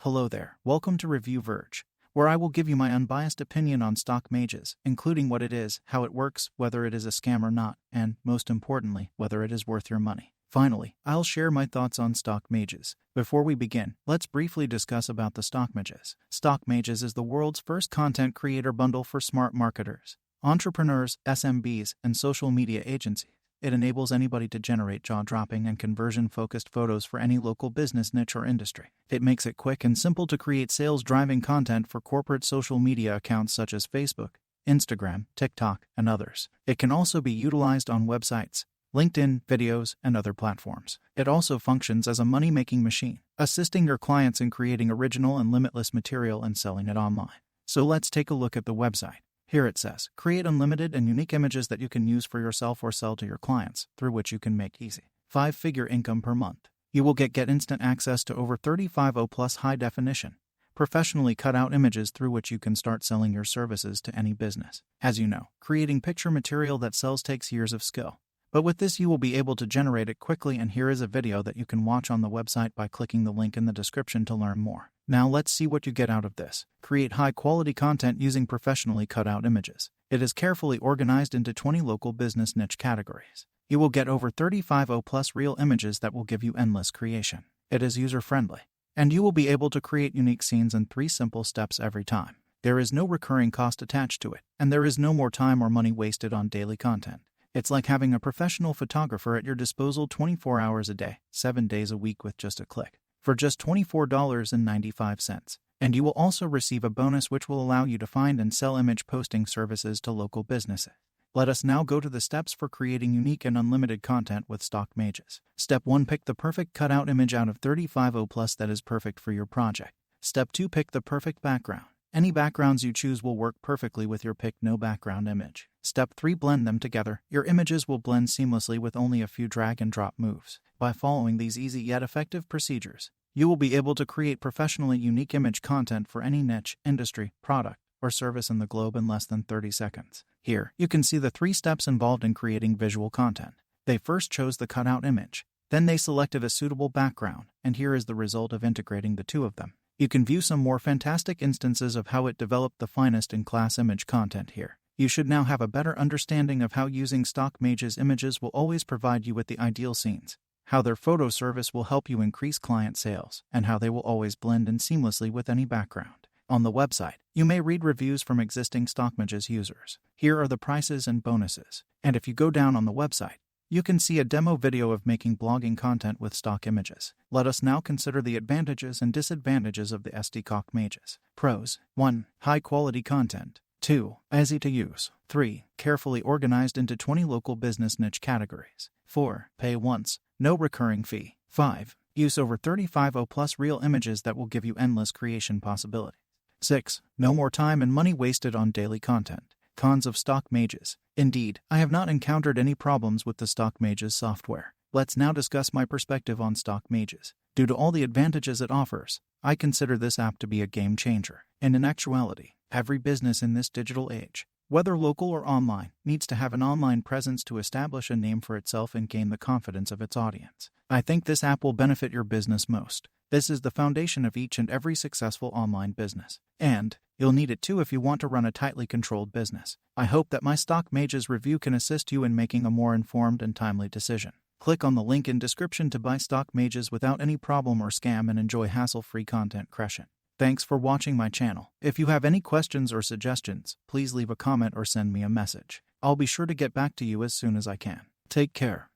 Hello there, welcome to Review Verge, where I will give you my unbiased opinion on StockMages, including what it is, how it works, whether it is a scam or not, and, most importantly, whether it is worth your money. Finally, I'll share my thoughts on StockMages. Before we begin, let's briefly discuss about the StockMages. StockMages is the world's first content creator bundle for smart marketers, entrepreneurs, SMBs, and social media agencies. It enables anybody to generate jaw-dropping and conversion-focused photos for any local business niche or industry. It makes it quick and simple to create sales-driving content for corporate social media accounts such as Facebook, Instagram, TikTok, and others. It can also be utilized on websites, LinkedIn, videos, and other platforms. It also functions as a money-making machine, assisting your clients in creating original and limitless material and selling it online. So let's take a look at the website. Here it says, create unlimited and unique images that you can use for yourself or sell to your clients, through which you can make easy 5-figure income per month. You will get instant access to over 35 plus high definition, professionally cut out images through which you can start selling your services to any business. As you know, creating picture material that sells takes years of skill. But with this you will be able to generate it quickly, and here is a video that you can watch on the website by clicking the link in the description to learn more. Now let's see what you get out of this. Create high-quality content using professionally cut-out images. It is carefully organized into 20 local business niche categories. You will get over 35 plus real images that will give you endless creation. It is user-friendly, and you will be able to create unique scenes in 3 simple steps every time. There is no recurring cost attached to it, and there is no more time or money wasted on daily content. It's like having a professional photographer at your disposal 24 hours a day, 7 days a week with just a click, for just $24.95. And you will also receive a bonus which will allow you to find and sell image posting services to local businesses. Let us now go to the steps for creating unique and unlimited content with StockMages. Step 1. Pick the perfect cutout image out of 35 plus that is perfect for your project. Step 2. Pick the perfect background. Any backgrounds you choose will work perfectly with your pick no background image. Step 3. Blend them together. Your images will blend seamlessly with only a few drag and drop moves. By following these easy yet effective procedures, you will be able to create professionally unique image content for any niche, industry, product, or service in the globe in less than 30 seconds. Here, you can see the 3 steps involved in creating visual content. They first chose the cutout image. Then they selected a suitable background, and here is the result of integrating the 2 of them. You can view some more fantastic instances of how it developed the finest in class image content here. You should now have a better understanding of how using StockMages images will always provide you with the ideal scenes, how their photo service will help you increase client sales, and how they will always blend in seamlessly with any background. On the website, you may read reviews from existing StockMages users. Here are the prices and bonuses. And if you go down on the website, you can see a demo video of making blogging content with stock images. Let us now consider the advantages and disadvantages of the StockMages. Pros: 1. High-quality content. 2. Easy to use. 3. Carefully organized into 20 local business niche categories. 4. Pay once, no recurring fee. 5. Use over 35 plus real images that will give you endless creation possibilities. 6. No more time and money wasted on daily content. Cons of StockMages. Indeed, I have not encountered any problems with the StockMages software. Let's now discuss my perspective on StockMages. Due to all the advantages it offers, I consider this app to be a game changer. And in actuality, every business in this digital age, whether local or online, needs to have an online presence to establish a name for itself and gain the confidence of its audience. I think this app will benefit your business most. This is the foundation of each and every successful online business. And you'll need it too if you want to run a tightly controlled business. I hope that my StockMages review can assist you in making a more informed and timely decision. Click on the link in description to buy StockMages without any problem or scam and enjoy hassle-free content creation. Thanks for watching my channel. If you have any questions or suggestions, please leave a comment or send me a message. I'll be sure to get back to you as soon as I can. Take care.